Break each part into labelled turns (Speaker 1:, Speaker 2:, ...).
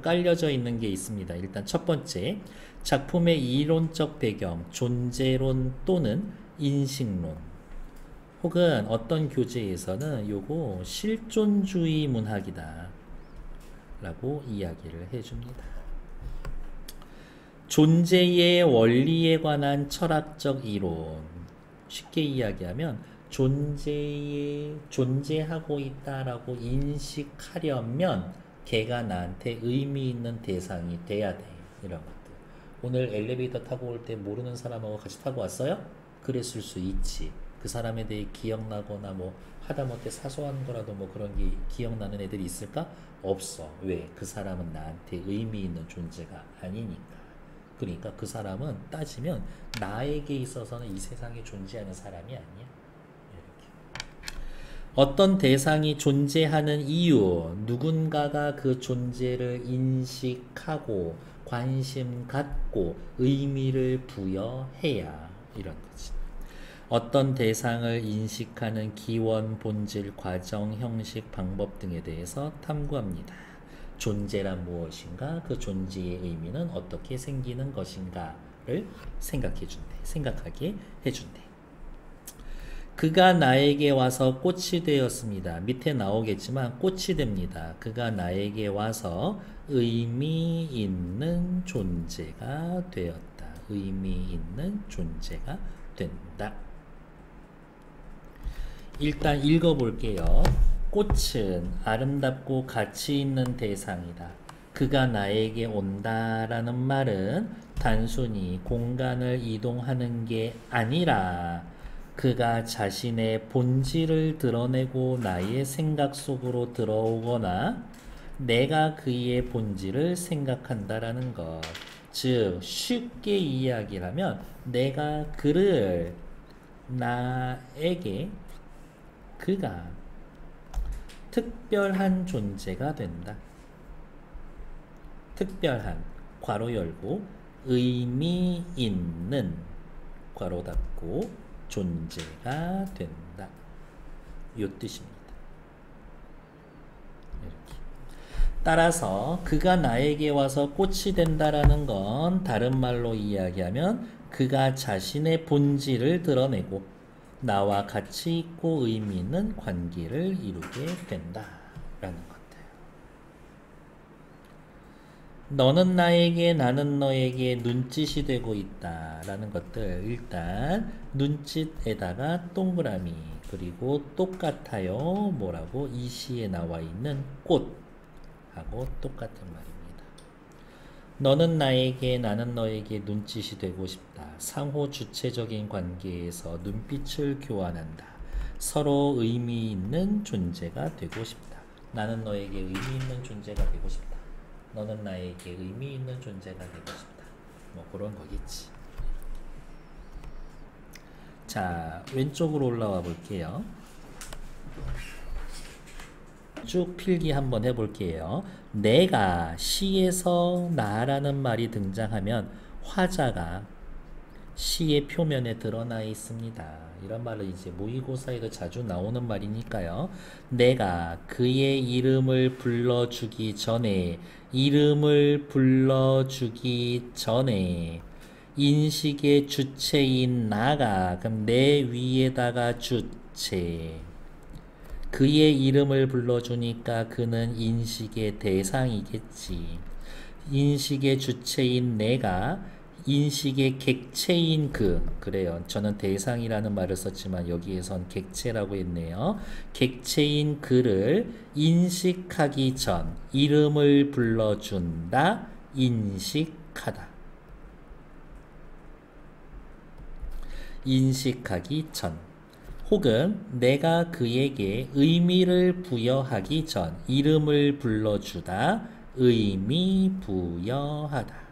Speaker 1: 깔려져 있는 게 있습니다. 일단 첫 번째, 작품의 이론적 배경, 존재론 또는 인식론, 혹은 어떤 교재에서는 요거 실존주의 문학이다 라고 이야기를 해줍니다. 존재의 원리에 관한 철학적 이론, 쉽게 이야기하면 존재하고 있다라고 인식하려면 걔가 나한테 의미 있는 대상이 돼야 돼. 이런 것들. 오늘 엘리베이터 타고 올 때 모르는 사람하고 같이 타고 왔어요? 그랬을 수 있지. 그 사람에 대해 기억나거나 뭐 하다못해 사소한 거라도 뭐 그런 게 기억나는 애들이 있을까? 없어. 왜? 그 사람은 나한테 의미 있는 존재가 아니니까. 그러니까 그 사람은 따지면 나에게 있어서는 이 세상에 존재하는 사람이 아니야. 이렇게. 어떤 대상이 존재하는 이유, 누군가가 그 존재를 인식하고 관심 갖고 의미를 부여해야, 이런 거지. 어떤 대상을 인식하는 기원, 본질, 과정, 형식, 방법 등에 대해서 탐구합니다. 존재란 무엇인가, 그 존재의 의미는 어떻게 생기는 것인가를 생각하게 해준대. 그가 나에게 와서 꽃이 되었습니다. 밑에 나오겠지만 꽃이 됩니다. 그가 나에게 와서 의미 있는 존재가 되었다. 의미 있는 존재가 된다. 일단 읽어볼게요. 꽃은 아름답고 가치 있는 대상이다. 그가 나에게 온다라는 말은 단순히 공간을 이동하는 게 아니라 그가 자신의 본질을 드러내고 나의 생각 속으로 들어오거나 내가 그의 본질을 생각한다라는 것. 즉 쉽게 이야기하면 내가 그를 나에게 그가 특별한 존재가 된다. 특별한, 괄호 열고, 의미 있는, 괄호 닫고, 존재가 된다. 요 뜻입니다. 이렇게. 따라서 그가 나에게 와서 꽃이 된다라는 건 다른 말로 이야기하면 그가 자신의 본질을 드러내고 나와 가치 있고 의미 있는 관계를 이루게 된다라는 것들. 너는 나에게, 나는 너에게 눈짓이 되고 있다라는 것들. 일단 눈짓에다가 동그라미, 그리고 똑같아요. 뭐라고? 이 시에 나와 있는 꽃하고 똑같은 말입니다. 너는 나에게, 나는 너에게 눈짓이 되고 싶다. 상호 주체적인 관계에서 눈빛을 교환한다. 서로 의미 있는 존재가 되고 싶다. 나는 너에게 의미 있는 존재가 되고 싶다. 너는 나에게 의미 있는 존재가 되고 싶다. 뭐 그런 거겠지. 자, 왼쪽으로 올라와 볼게요. 쭉 필기 한번 해볼게요. 내가 시에서 나라는 말이 등장하면 화자가 시의 표면에 드러나 있습니다. 이런 말은 이제 모의고사에도 자주 나오는 말이니까요. 내가 그의 이름을 불러주기 전에, 인식의 주체인 나가, 그럼 내 위에다가 주체, 그의 이름을 불러주니까 그는 인식의 대상이겠지. 인식의 주체인 내가 인식의 객체인 그래요. 저는 대상이라는 말을 썼지만 여기에선 객체라고 했네요. 객체인 그를 인식하기 전, 이름을 불러준다, 인식하다. 인식하기 전, 혹은 내가 그에게 의미를 부여하기 전, 이름을 불러주다, 의미 부여하다.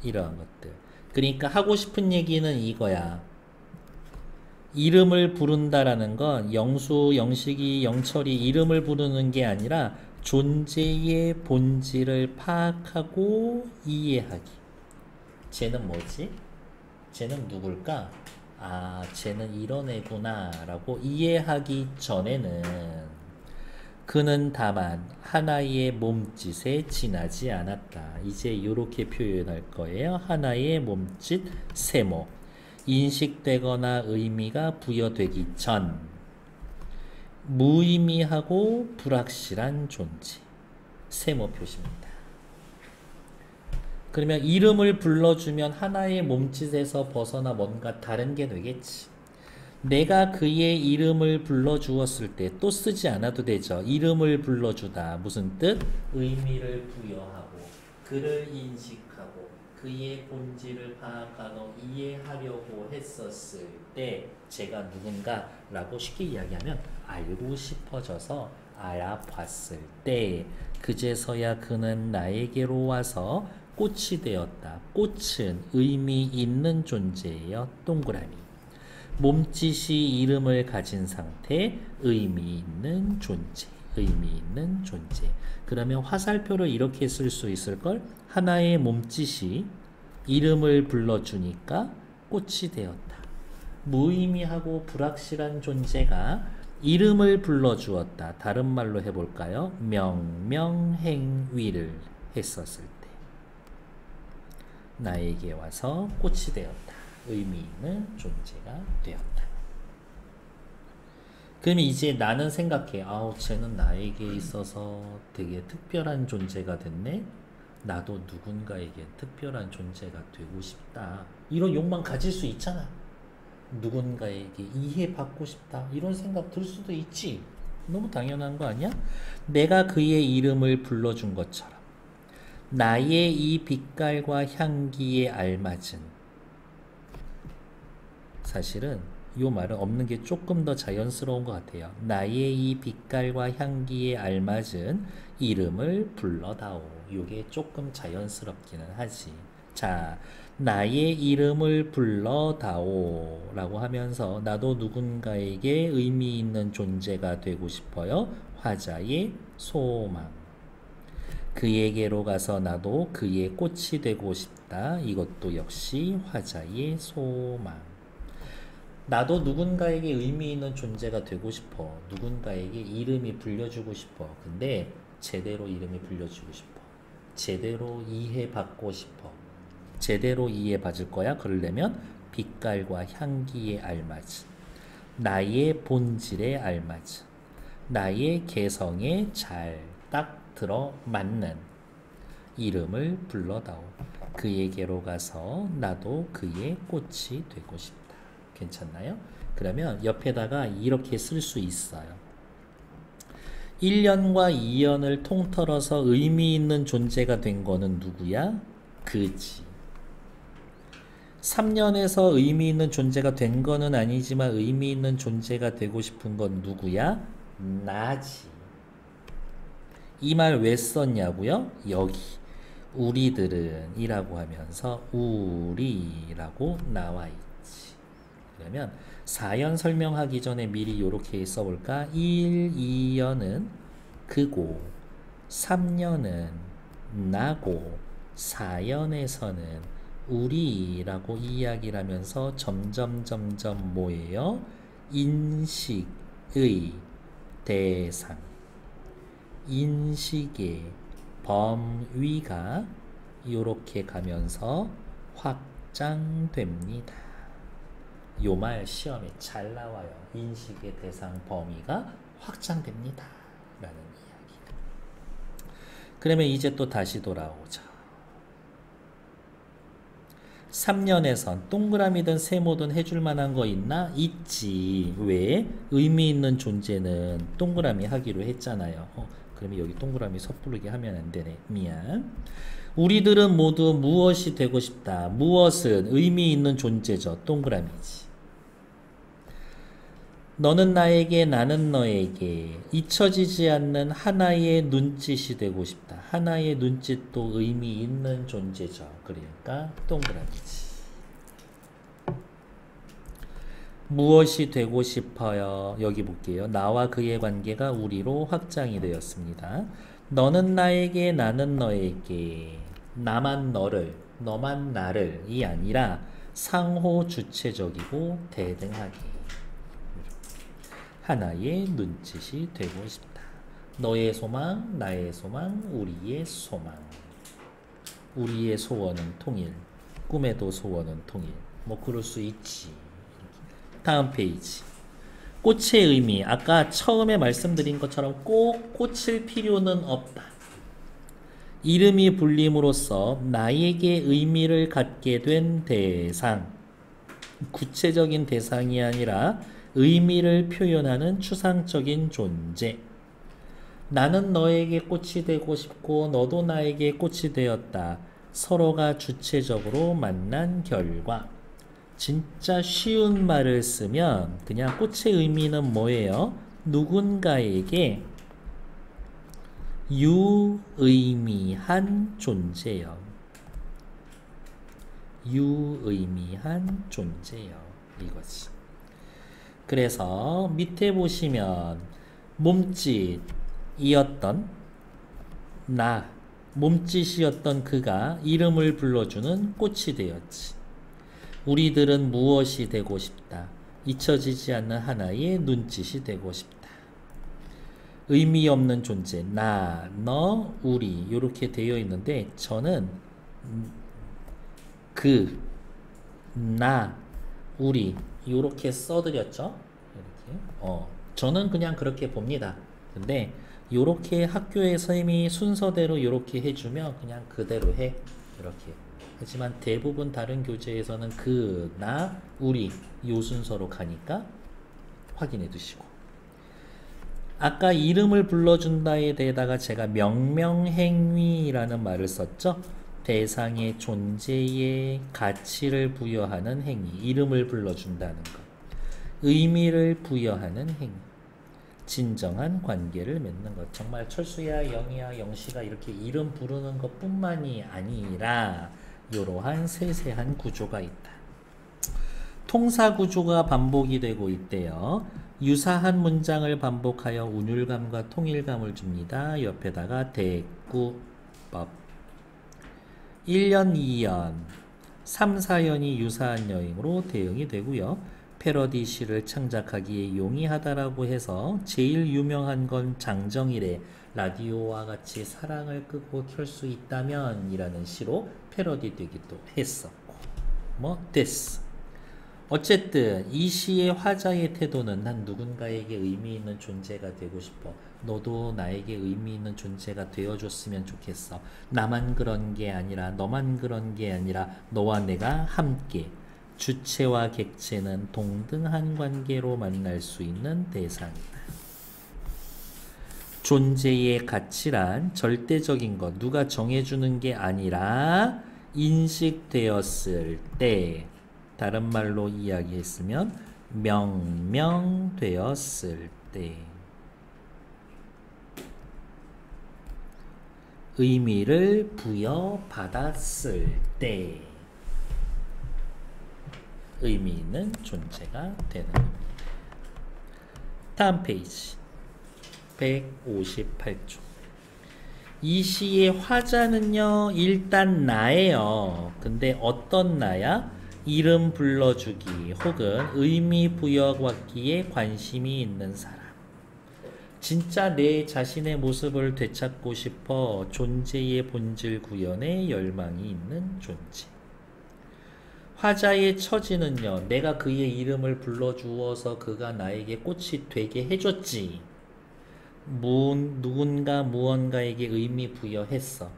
Speaker 1: 이러한 것들. 그러니까 하고 싶은 얘기는 이거야. 이름을 부른다라는 건 영수, 영식이, 영철이 이름을 부르는 게 아니라 존재의 본질을 파악하고 이해하기. 쟤는 뭐지? 쟤는 누굴까? 아, 쟤는 이런 애구나 라고 이해하기 전에는 그는 다만 하나의 몸짓에 지나지 않았다. 이제 이렇게 표현할 거예요. 하나의 몸짓 세모. 인식되거나 의미가 부여되기 전. 무의미하고 불확실한 존재. 세모 표시입니다. 그러면 이름을 불러주면 하나의 몸짓에서 벗어나 뭔가 다른 게 되겠지. 내가 그의 이름을 불러주었을 때 또 쓰지 않아도 되죠. 이름을 불러주다. 무슨 뜻? 의미를 부여하고 그를 인식하고 그의 본질을 파악하고 이해하려고 했었을 때 제가 누군가 라고 쉽게 이야기하면 알고 싶어져서 알아봤을 때 그제서야 그는 나에게로 와서 꽃이 되었다. 꽃은 의미 있는 존재예요. 동그라미. 몸짓이 이름을 가진 상태, 의미 있는 존재, 의미 있는 존재. 그러면 화살표를 이렇게 쓸 수 있을걸? 하나의 몸짓이 이름을 불러주니까 꽃이 되었다. 무의미하고 불확실한 존재가 이름을 불러주었다. 다른 말로 해볼까요? 명명행위를 했었을 때 나에게 와서 꽃이 되었다. 의미 있는 존재가 되었다. 그럼 이제 나는 생각해. 아우, 쟤는 나에게 있어서 되게 특별한 존재가 됐네. 나도 누군가에게 특별한 존재가 되고 싶다. 이런 욕망 가질 수 있잖아. 누군가에게 이해받고 싶다. 이런 생각 들 수도 있지. 너무 당연한 거 아니야? 내가 그의 이름을 불러준 것처럼 나의 이 빛깔과 향기에 알맞은, 사실은 이 말은 없는 게 조금 더 자연스러운 것 같아요. 나의 이 빛깔과 향기에 알맞은 이름을 불러다오. 이게 조금 자연스럽기는 하지. 자, 나의 이름을 불러다오 라고 하면서 나도 누군가에게 의미 있는 존재가 되고 싶어요. 화자의 소망. 그에게로 가서 나도 그의 꽃이 되고 싶다. 이것도 역시 화자의 소망. 나도 누군가에게 의미 있는 존재가 되고 싶어. 누군가에게 이름이 불려주고 싶어. 근데 제대로 이름이 불려주고 싶어. 제대로 이해받고 싶어. 제대로 이해받을 거야. 그러려면 빛깔과 향기에 알맞은, 나의 본질에 알맞은, 나의 개성에 잘 딱 들어맞는 이름을 불러다오. 그에게로 가서 나도 그의 꽃이 되고 싶다. 괜찮나요? 그러면 옆에다가 이렇게 쓸 수 있어요. 1년과 2년을 통틀어서 의미 있는 존재가 된 거는 누구야? 그지. 3년에서 의미 있는 존재가 된 거는 아니지만 의미 있는 존재가 되고 싶은 건 누구야? 나지. 이 말 왜 썼냐고요? 여기 우리들은 이라고 하면서 우리라고 나와 있지. 그러면 4연 설명하기 전에 미리 이렇게 써볼까? 1, 2년은 그고, 3년은 나고, 4연에서는 우리라고 이야기를 하면서 점점 뭐예요? 인식의 대상, 인식의 범위가 이렇게 가면서 확장됩니다. 요 말 시험에 잘 나와요. 인식의 대상 범위가 확장됩니다. 라는 이야기. 그러면 이제 또 다시 돌아오자. 3년에선 동그라미든 세모든 해줄 만한 거 있나? 있지. 왜? 의미 있는 존재는 동그라미 하기로 했잖아요. 그러면 여기 동그라미 섣부르게 하면 안 되네. 미안. 우리들은 모두 무엇이 되고 싶다. 무엇은 의미 있는 존재죠. 동그라미지. 너는 나에게, 나는 너에게 잊혀지지 않는 하나의 눈짓이 되고 싶다. 하나의 눈짓도 의미 있는 존재죠. 그러니까 동그라미지. 무엇이 되고 싶어요? 여기 볼게요. 나와 그의 관계가 우리로 확장이 되었습니다. 너는 나에게, 나는 너에게, 나만 너를, 너만 나를 이 아니라 상호 주체적이고 대등하게 하나의 눈짓이 되고 싶다. 너의 소망, 나의 소망, 우리의 소망. 우리의 소원은 통일. 꿈에도 소원은 통일. 뭐 그럴 수 있지. 다음 페이지. 꽃의 의미. 아까 처음에 말씀드린 것처럼 꼭 꽂힐 필요는 없다. 이름이 불림으로써 나에게 의미를 갖게 된 대상. 구체적인 대상이 아니라 의미를 표현하는 추상적인 존재. 나는 너에게 꽃이 되고 싶고 너도 나에게 꽃이 되었다. 서로가 주체적으로 만난 결과. 진짜 쉬운 말을 쓰면 그냥 꽃의 의미는 뭐예요? 누군가에게 유의미한 존재요. 유의미한 존재요. 이거지. 그래서 밑에 보시면 몸짓이었던 몸짓이었던 그가 이름을 불러주는 꽃이 되었지. 우리들은 무엇이 되고 싶다. 잊혀지지 않는 하나의 눈짓이 되고 싶다. 의미 없는 존재, 나, 너, 우리 이렇게 되어 있는데 저는 그, 나, 우리 이렇게 써드렸죠. 이렇게. 저는 그냥 그렇게 봅니다. 근데 이렇게 학교에서 이미 순서대로 이렇게 해주면 그냥 그대로 해. 이렇게. 하지만 대부분 다른 교재에서는 그, 나, 우리 요 순서로 가니까 확인해 두시고. 아까 이름을 불러준다에 대해다가 제가 명명행위라는 말을 썼죠. 대상의 존재에 가치를 부여하는 행위, 이름을 불러준다는 것, 의미를 부여하는 행위, 진정한 관계를 맺는 것. 정말 철수야, 영희야, 영시가 이렇게 이름 부르는 것뿐만이 아니라 이러한 세세한 구조가 있다. 통사 구조가 반복이 되고 있대요. 유사한 문장을 반복하여 운율감과 통일감을 줍니다. 옆에다가 대꾸법. 1년, 2년, 3, 4년이 유사한 여행으로 대응이 되고요. 패러디 시를 창작하기에 용이하다라고 해서 제일 유명한 건 장정일의 라디오와 같이 사랑을 끄고 켤 수 있다면 이라는 시로 패러디 되기도 했었고 뭐 됐어. 어쨌든 이 시의 화자의 태도는 난 누군가에게 의미 있는 존재가 되고 싶어. 너도 나에게 의미 있는 존재가 되어줬으면 좋겠어. 나만 그런 게 아니라 너만 그런 게 아니라 너와 내가 함께. 주체와 객체는 동등한 관계로 만날 수 있는 대상이다. 존재의 가치란 절대적인 것, 누가 정해주는 게 아니라 인식되었을 때, 다른 말로 이야기했으면 명명되었을 때, 의미를 부여받았을 때 의미 있는 존재가 되는 겁니다. 다음 페이지 158쪽. 이 시의 화자는요 일단 나예요. 근데 어떤 나야? 이름 불러주기 혹은 의미 부여받기에 관심이 있는 사람. 진짜 내 자신의 모습을 되찾고 싶어 존재의 본질 구현에 열망이 있는 존재. 화자의 처지는요, 내가 그의 이름을 불러주어서 그가 나에게 꽃이 되게 해줬지. 누군가 무언가에게 의미 부여했어.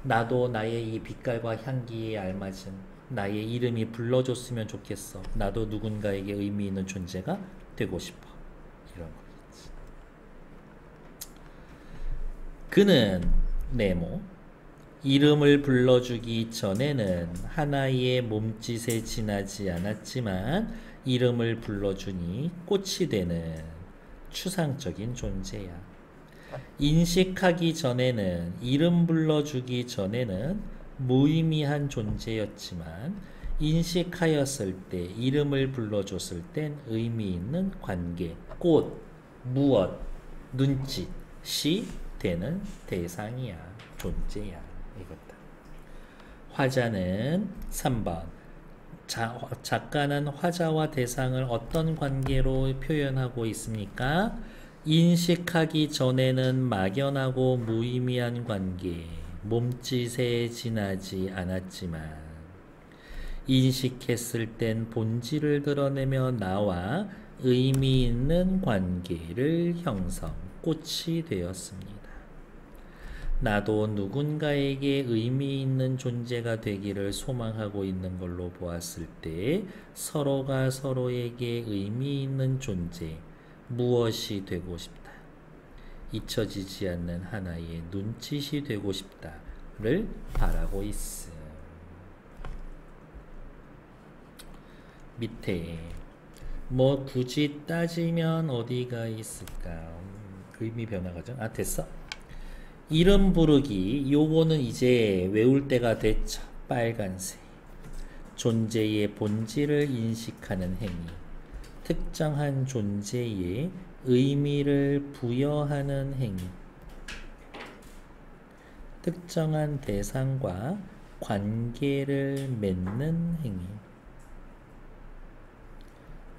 Speaker 1: 나도 나의 이 빛깔과 향기에 알맞은 나의 이름이 불러줬으면 좋겠어. 나도 누군가에게 의미 있는 존재가 되고 싶어. 이런 거겠지. 그는 네모. 이름을 불러주기 전에는 하나의 몸짓에 지나지 않았지만 이름을 불러주니 꽃이 되는 추상적인 존재야. 인식하기 전에는, 이름 불러주기 전에는 무의미한 존재였지만 인식하였을 때, 이름을 불러줬을 땐 의미 있는 관계, 꽃, 무엇, 눈짓이 되는 대상이야, 존재야. 이것다. 화자는 3번. 작가는 화자와 대상을 어떤 관계로 표현하고 있습니까? 인식하기 전에는 막연하고 무의미한 관계, 몸짓에 지나지 않았지만 인식했을 땐 본질을 드러내며 나와 의미 있는 관계를 형성, 꽃이 되었습니다. 나도 누군가에게 의미 있는 존재가 되기를 소망하고 있는 걸로 보았을 때 서로가 서로에게 의미 있는 존재, 무엇이 되고 싶다. 잊혀지지 않는 하나의 눈짓이 되고 싶다를 바라고 있음. 밑에 뭐 굳이 따지면 어디가 있을까? 의미 변화가죠. 아, 됐어. 이름 부르기, 요거는 이제 외울 때가 됐죠. 빨간색. 존재의 본질을 인식하는 행위. 특정한 존재에 의미를 부여하는 행위. 특정한 대상과 관계를 맺는 행위.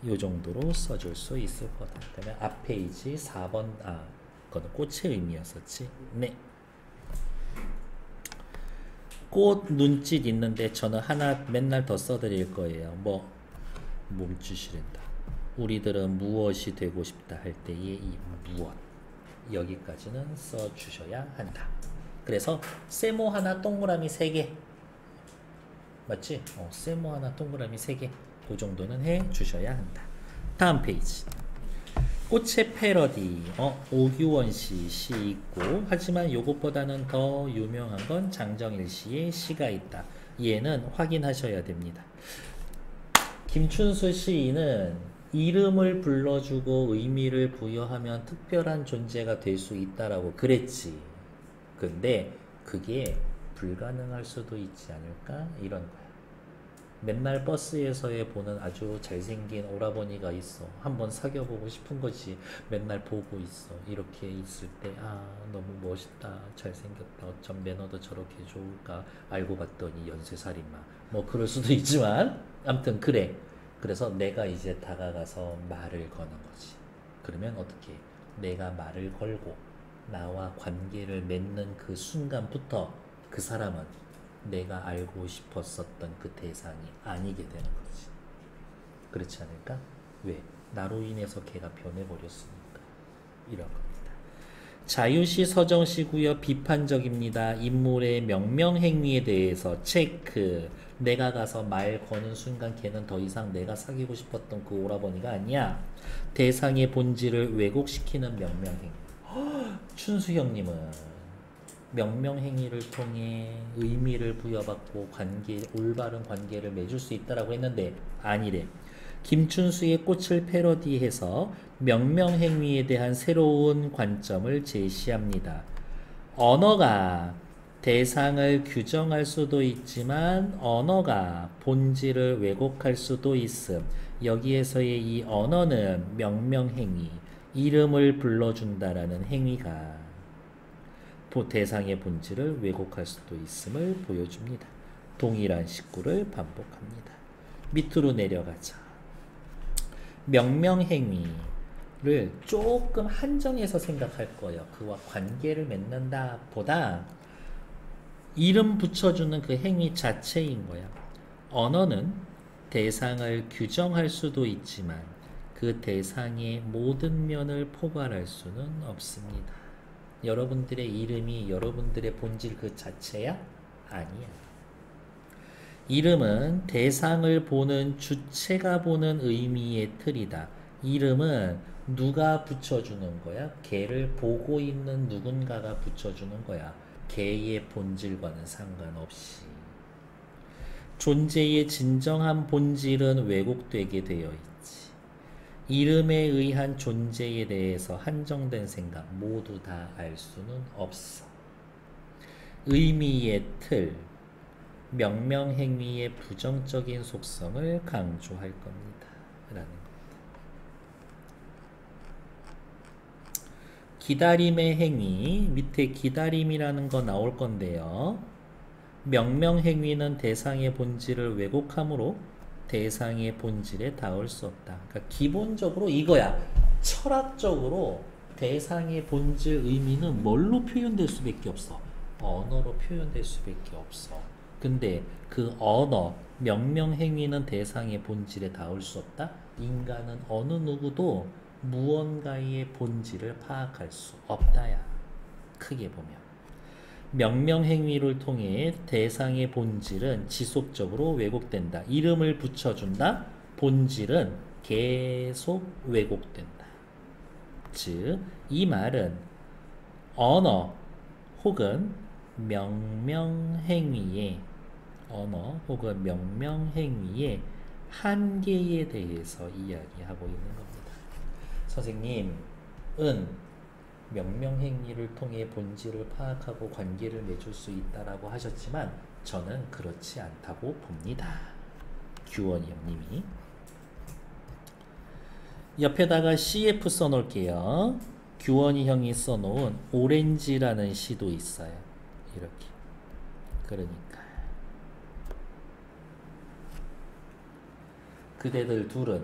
Speaker 1: 요 정도로 써줄 수 있을 거다. 그러면 앞 페이지 4번, 그거는 꽃의 의미였었지. 네. 꽃 눈짓 있는데 저는 하나 맨날 더 써드릴 거예요. 뭐 몸짓이란다. 우리들은 무엇이 되고 싶다 할 때의 이 무엇, 여기까지는 써주셔야 한다. 그래서 세모 하나 동그라미 3개 맞지? 세모 하나 동그라미 3개 그 정도는 해주셔야 한다. 다음 페이지. 꽃의 패러디. 오규원 씨 시 있고, 하지만 요것보다는 더 유명한 건 장정일 씨의 시가 있다. 얘는 확인하셔야 됩니다. 김춘수 시인은 이름을 불러주고 의미를 부여하면 특별한 존재가 될 수 있다라고 그랬지. 근데 그게 불가능할 수도 있지 않을까? 이런 거야. 맨날 버스에서의 보는 아주 잘생긴 오라버니가 있어. 한번 사귀어보고 싶은 거지. 맨날 보고 있어. 이렇게 있을 때 너무 멋있다. 잘생겼다. 어쩜 매너도 저렇게 좋을까. 알고 봤더니 연쇄살인마. 뭐 그럴 수도 있지만 아무튼 그래. 그래서 내가 이제 다가가서 말을 거는 거지. 그러면 어떻게? 내가 말을 걸고 나와 관계를 맺는 그 순간부터 그 사람은 내가 알고 싶었었던 그 대상이 아니게 되는 거지. 그렇지 않을까? 왜? 나로 인해서 걔가 변해버렸으니까. 이런 겁니다. 자유시, 서정시고요. 비판적입니다. 인물의 명명행위에 대해서 체크. 내가 가서 말 거는 순간 걔는 더 이상 내가 사귀고 싶었던 그 오라버니가 아니야. 대상의 본질을 왜곡시키는 명명행위. 춘수 형님은 명명행위를 통해 의미를 부여받고 올바른 관계를 맺을 수 있다라고 했는데 아니래. 김춘수의 꽃을 패러디해서 명명행위에 대한 새로운 관점을 제시합니다. 언어가 대상을 규정할 수도 있지만 언어가 본질을 왜곡할 수도 있음. 여기에서의 이 언어는 명명행위, 이름을 불러준다라는 행위가 대상의 본질을 왜곡할 수도 있음을 보여줍니다. 동일한 식구를 반복합니다. 밑으로 내려가자. 명명행위를 조금 한정해서 생각할 거예요. 그와 관계를 맺는다 보다 이름 붙여주는 그 행위 자체인 거야. 언어는 대상을 규정할 수도 있지만 그 대상의 모든 면을 포괄할 수는 없습니다. 여러분들의 이름이 여러분들의 본질 그 자체야? 아니야. 이름은 대상을 보는 주체가 보는 의미의 틀이다. 이름은 누가 붙여주는 거야? 걔를 보고 있는 누군가가 붙여주는 거야. 걔의 본질과는 상관없이. 존재의 진정한 본질은 왜곡되게 되어 있지. 이름에 의한 존재에 대해서 한정된 생각 모두 다 알 수는 없어. 의미의 틀, 명명행위의 부정적인 속성을 강조할 겁니다. 라는 겁니다. 기다림의 행위, 밑에 기다림이라는 거 나올 건데요. 명명행위는 대상의 본질을 왜곡하므로 대상의 본질에 닿을 수 없다. 그러니까 기본적으로 이거야. 철학적으로 대상의 본질 의미는 뭘로 표현될 수밖에 없어? 언어로 표현될 수밖에 없어. 근데 그 언어, 명명 행위는 대상의 본질에 닿을 수 없다? 인간은 어느 누구도 무언가의 본질을 파악할 수 없다야. 크게 보면. 명명 행위를 통해 대상의 본질은 지속적으로 왜곡된다. 이름을 붙여준다. 본질은 계속 왜곡된다. 즉, 이 말은 언어 혹은 명명행위의 한계에 대해서 이야기하고 있는 겁니다. 선생님은 명명행위를 통해 본질을 파악하고 관계를 맺을 수 있다라고 하셨지만 저는 그렇지 않다고 봅니다. 규원이 형님이. 옆에다가 CF 써놓을게요. 규원이 형이 써놓은 오렌지라는 시도 있어요. 이렇게. 그러니까 그대들 둘은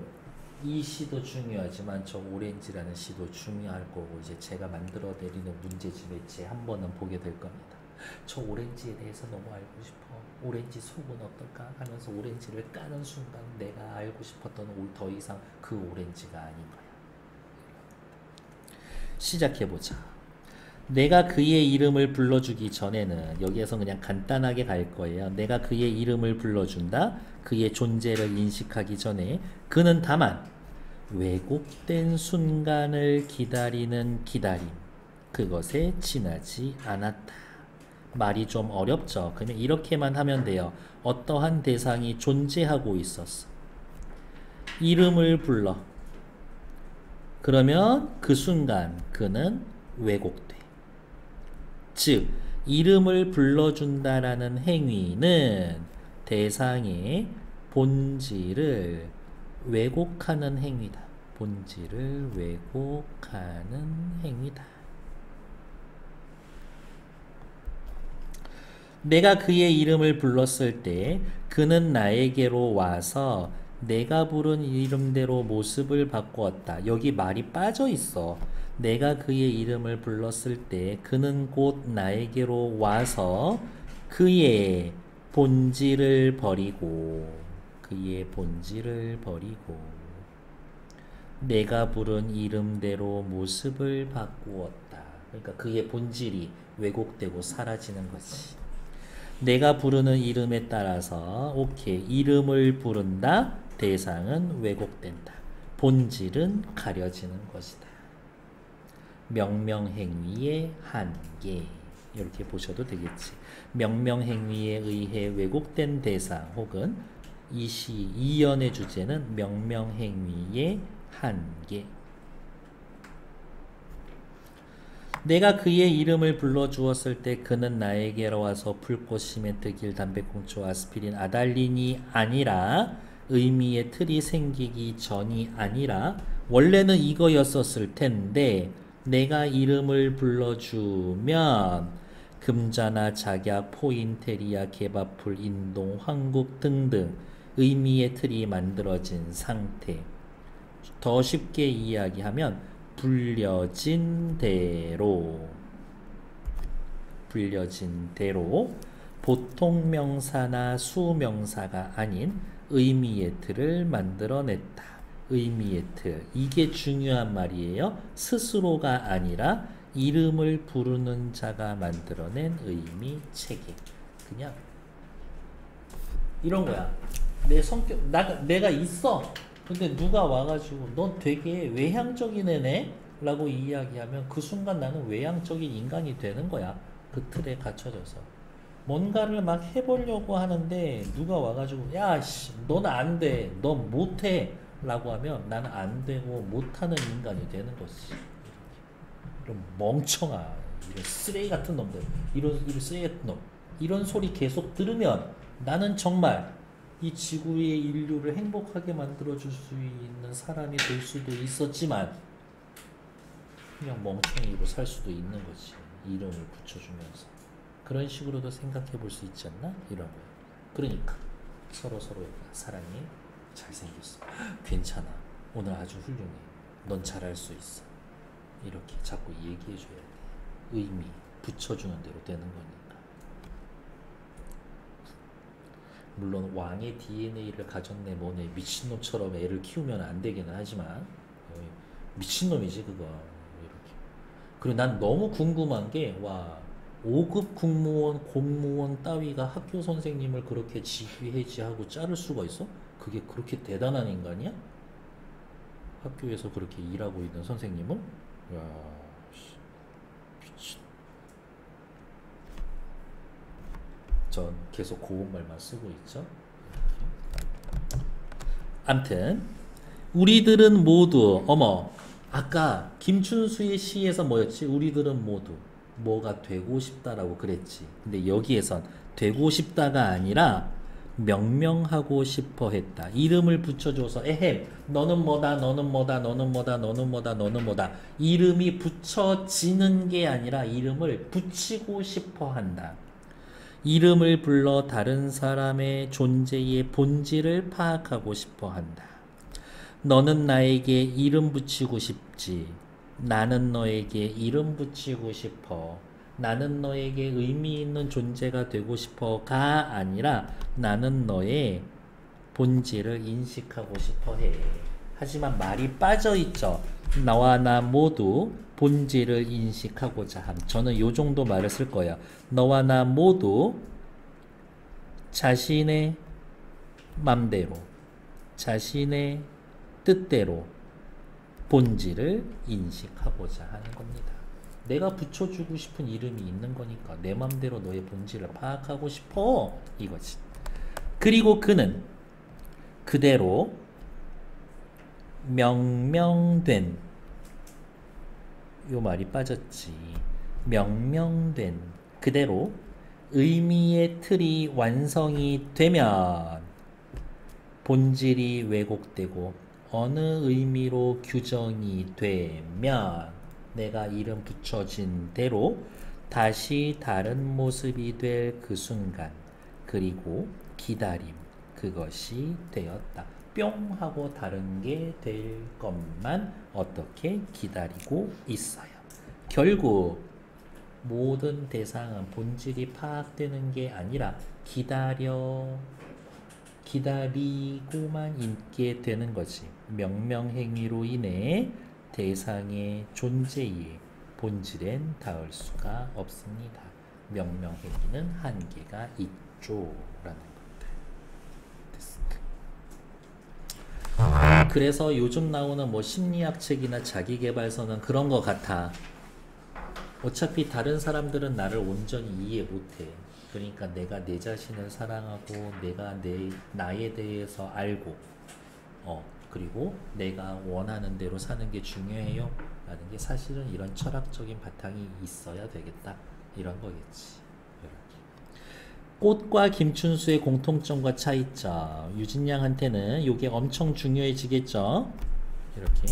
Speaker 1: 이 시도 중요하지만 저 오렌지라는 시도 중요할 거고 이제 제가 만들어 내리는 문제집에 제 한 번은 보게 될 겁니다. 저 오렌지에 대해서 너무 알고 싶어. 오렌지 속은 어떨까 하면서 오렌지를 까는 순간 내가 알고 싶었던 더 이상 그 오렌지가 아닌 거야. 시작해보자. 내가 그의 이름을 불러주기 전에는 여기에서 그냥 간단하게 갈 거예요. 내가 그의 이름을 불러준다. 그의 존재를 인식하기 전에 그는 다만 왜곡된 순간을 기다리는 기다림. 그것에 지나지 않았다. 말이 좀 어렵죠. 그러면 이렇게만 하면 돼요. 어떠한 대상이 존재하고 있었어. 이름을 불러. 그러면 그 순간 그는 왜곡돼. 즉, 이름을 불러준다라는 행위는 대상의 본질을 왜곡하는 행위다. 본질을 왜곡하는 행위다. 내가 그의 이름을 불렀을 때 그는 나에게로 와서 내가 부른 이름대로 모습을 바꾸었다. 여기 말이 빠져 있어. 내가 그의 이름을 불렀을 때 그는 곧 나에게로 와서 그의 본질을 버리고 내가 부른 이름대로 모습을 바꾸었다. 그러니까 그의 본질이 왜곡되고 사라지는 거지. 내가 부르는 이름에 따라서 오케이, 이름을 부른다. 대상은 왜곡된다. 본질은 가려지는 것이다. 명명행위의 한계, 이렇게 보셔도 되겠지. 명명행위에 의해 왜곡된 대상 혹은 이 연의 주제는 명명행위의 한계. 내가 그의 이름을 불러주었을 때 그는 나에게로 와서 풀꽃, 시멘트, 길, 담배꽁초, 아스피린, 아달린이 아니라 의미의 틀이 생기기 전이 아니라 원래는 이거였었을 텐데 내가 이름을 불러주면 금자나 작약, 포인테리아, 개밥풀, 인동, 황국 등등 의미의 틀이 만들어진 상태. 더 쉽게 이야기하면 불려진 대로 보통 명사나 수명사가 아닌 의미의 틀을 만들어냈다. 의미의 틀, 이게 중요한 말이에요. 스스로가 아니라 이름을 부르는 자가 만들어낸 의미 체계. 그냥 이런 거야. 내 성격, 내가 있어. 근데 누가 와가지고 넌 되게 외향적인 애네? 라고 이야기하면 그 순간 나는 외향적인 인간이 되는 거야. 그 틀에 갇혀져서. 뭔가를 막 해보려고 하는데 누가 와가지고 야, 씨, 너는 안 돼. 넌 못해. 라고 하면 나는 안 되고 못하는 인간이 되는 거지. 이런 멍청아. 이런 쓰레기 같은 놈들. 이런 쓰레기 같은 놈. 이런 소리 계속 들으면 나는 정말 이 지구의 인류를 행복하게 만들어줄 수 있는 사람이 될 수도 있었지만 그냥 멍청이로 살 수도 있는 거지. 이름을 붙여주면서. 그런 식으로도 생각해 볼 수 있지 않나? 이런 거예요. 그러니까 서로 사랑이 잘생겼어. 괜찮아. 오늘 아주 훌륭해. 넌 잘할 수 있어. 이렇게 자꾸 얘기해 줘야 돼. 의미 붙여주는 대로 되는 거니까. 물론 왕의 DNA를 가졌네 뭐네 미친놈처럼 애를 키우면 안 되기는 하지만 미친놈이지 그거. 이렇게. 그리고 난 너무 궁금한 게 와 5급 국무원 공무원 따위가 학교 선생님을 그렇게 지휘해지하고 자를 수가 있어? 그게 그렇게 대단한 인간이야? 학교에서 그렇게 일하고 있는 선생님은? 야, 미친. 전 계속 고운 말만 쓰고 있죠. 암튼 우리들은 모두 어머 아까 김춘수의 시에서 뭐였지? 우리들은 모두 뭐가 되고 싶다라고 그랬지. 근데 여기에선 되고 싶다가 아니라 명명하고 싶어 했다. 이름을 붙여줘서 에헴 너는 뭐다 너는 뭐다 너는 뭐다 너는 뭐다 너는 뭐다 이름이 붙여지는 게 아니라 이름을 붙이고 싶어 한다. 이름을 불러 다른 사람의 존재의 본질을 파악하고 싶어 한다. 너는 나에게 이름 붙이고 싶지. 나는 너에게 이름 붙이고 싶어. 나는 너에게 의미 있는 존재가 되고 싶어가 아니라 나는 너의 본질을 인식하고 싶어 해. 하지만 말이 빠져있죠. 나와 나 모두 본질을 인식하고자 함. 저는 요 정도 말을 쓸 거예요. 너와 나 모두 자신의 맘대로, 자신의 뜻대로 본질을 인식하고자 하는 겁니다. 내가 붙여주고 싶은 이름이 있는 거니까 내 맘대로 너의 본질을 파악하고 싶어 이거지. 그리고 그는 그대로 명명된 요 말이 빠졌지. 명명된 그대로 의미의 틀이 완성이 되면 본질이 왜곡되고 어느 의미로 규정이 되면 내가 이름 붙여진 대로 다시 다른 모습이 될 그 순간 그리고 기다림 그것이 되었다. 뿅 하고 다른 게 될 것만 어떻게 기다리고 있어요. 결국 모든 대상은 본질이 파악되는 게 아니라 기다리고만 있게 되는 거지. 명명행위로 인해 대상의 존재의 본질엔 닿을 수가 없습니다. 명명행위는 한계가 있죠. 라는 것들. 그래서 요즘 나오는 뭐 심리학 책이나 자기계발서는 그런 거 같아. 어차피 다른 사람들은 나를 온전히 이해 못해. 그러니까 내가 내 자신을 사랑하고 내가 나에 대해서 알고 그리고 내가 원하는 대로 사는 게 중요해요 라는 게 사실은 이런 철학적인 바탕이 있어야 되겠다 이런 거겠지. 꽃과 김춘수의 공통점과 차이점. 유진양한테는 이게 엄청 중요해지겠죠. 이렇게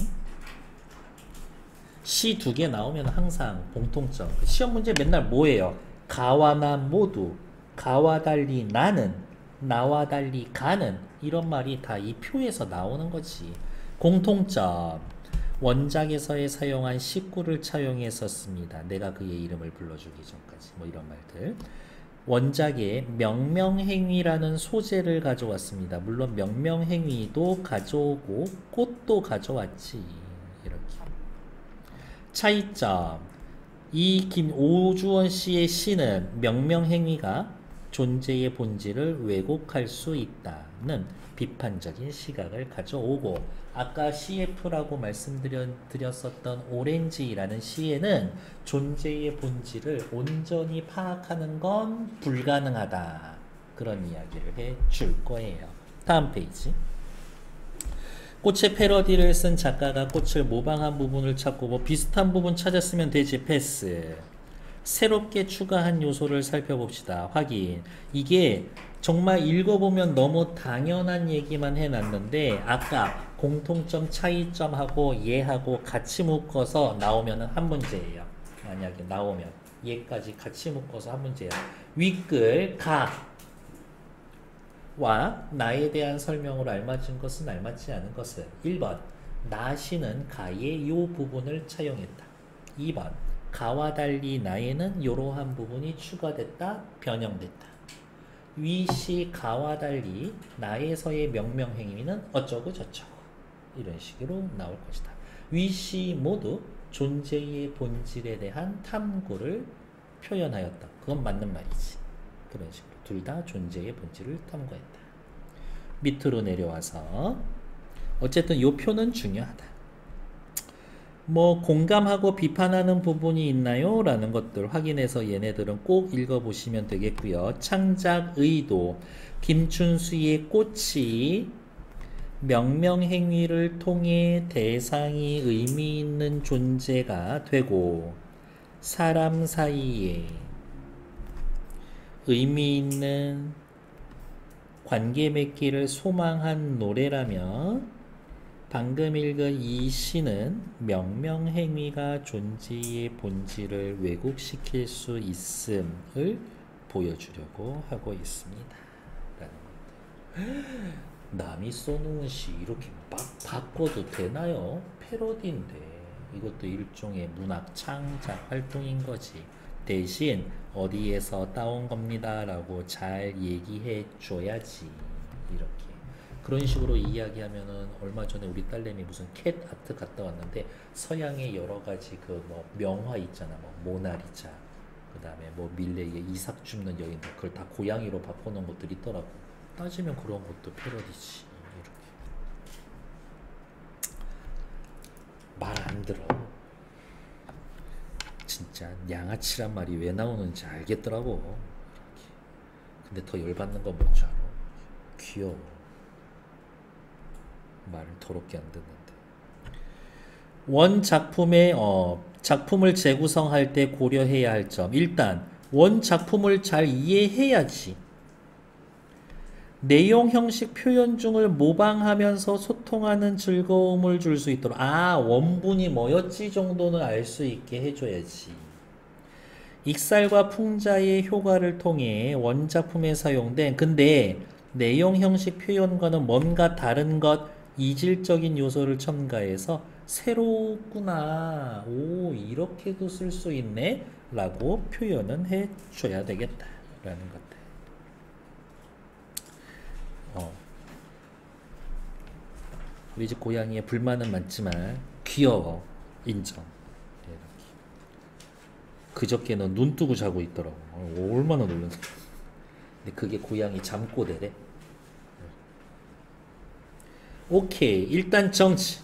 Speaker 1: 시 2개 나오면 항상 공통점. 시험 문제 맨날 뭐예요? 가와 나 모두, 가와 달리 나는, 나와 달리 가는 이런 말이 다 이 표에서 나오는 거지. 공통점. 원작에서의 사용한 식구를 차용했었습니다. 내가 그의 이름을 불러주기 전까지 뭐 이런 말들. 원작에 명명행위라는 소재를 가져왔습니다. 물론 명명행위도 가져오고 꽃도 가져왔지. 이렇게. 차이점. 이 오주원 씨의 시는 명명행위가 존재의 본질을 왜곡할 수 있다는 비판적인 시각을 가져오고 아까 CF라고 말씀드렸었던 오렌지라는 시에는 존재의 본질을 온전히 파악하는 건 불가능하다. 그런 이야기를 해줄 거예요. 다음 페이지. 꽃의 패러디를 쓴 작가가 꽃을 모방한 부분을 찾고 뭐 비슷한 부분 찾았으면 되지. 패스. 새롭게 추가한 요소를 살펴봅시다. 확인. 이게 정말 읽어보면 너무 당연한 얘기만 해놨는데 아까 공통점 차이점하고 얘하고 같이 묶어서 나오면 한 문제예요. 만약에 나오면 얘까지 같이 묶어서 한 문제야. 윗글 가와 나에 대한 설명으로 알맞은 것은 알맞지 않은 것은 1번 나시는 가의 요 부분을 차용했다. 2번 가와 달리 나에는 이러한 부분이 추가됐다, 변형됐다. 위시 가와 달리 나에서의 명명행위는 어쩌고 저쩌고 이런 식으로 나올 것이다. 위시 모두 존재의 본질에 대한 탐구를 표현하였다. 그건 맞는 말이지. 그런 식으로 둘 다 존재의 본질을 탐구했다. 밑으로 내려와서 어쨌든 요 표는 중요하다. 뭐 공감하고 비판하는 부분이 있나요? 라는 것들 확인해서 얘네들은 꼭 읽어보시면 되겠고요. 창작 의도, 김춘수의 꽃이 명명행위를 통해 대상이 의미 있는 존재가 되고 사람 사이에 의미 있는 관계 맺기를 소망한 노래라면 방금 읽은 이 시는 명명행위가 존재의 본질을 왜곡시킬 수 있음을 보여주려고 하고 있습니다. 라는 것들. 남이 써놓은 시 이렇게 막 바꿔도 되나요? 패러디인데 이것도 일종의 문학 창작 활동인 거지. 대신 어디에서 따온 겁니다 라고 잘 얘기해 줘야지. 이렇게 그런 식으로 이야기하면은 얼마 전에 우리 딸내미 무슨 캣 아트 갔다 왔는데 서양의 여러 가지 그 뭐 명화 있잖아. 뭐 모나리자, 그 다음에 뭐 밀레의 이삭 줍는 여인들, 그걸 다 고양이로 바꿔놓은 것들이 있더라고. 따지면 그런 것도 패러디지. 이렇게 말 안 들어. 진짜 양아치란 말이 왜 나오는지 알겠더라고. 이렇게. 근데 더 열받는 건 뭔지 알아? 귀여워. 말을 더럽게 안 듣는데. 원 작품의 작품을 재구성할 때 고려해야 할 점. 일단 원 작품을 잘 이해해야지. 내용 형식 표현 중을 모방하면서 소통하는 즐거움을 줄 수 있도록. 원문이 뭐였지 정도는 알 수 있게 해줘야지. 익살과 풍자의 효과를 통해 원작품에 사용된, 근데 내용 형식 표현과는 뭔가 다른 것, 이질적인 요소를 첨가해서 새롭구나, 오 이렇게도 쓸 수 있네 라고 표현은 해줘야 되겠다 라는 것들. 우리 집 고양이의 불만은 많지만 귀여워. 인정. 이렇게. 그저께는 눈 뜨고 자고 있더라고. 얼마나 놀랐어. 근데 그게 고양이 잠꼬대래. 오케이, 일단 정치.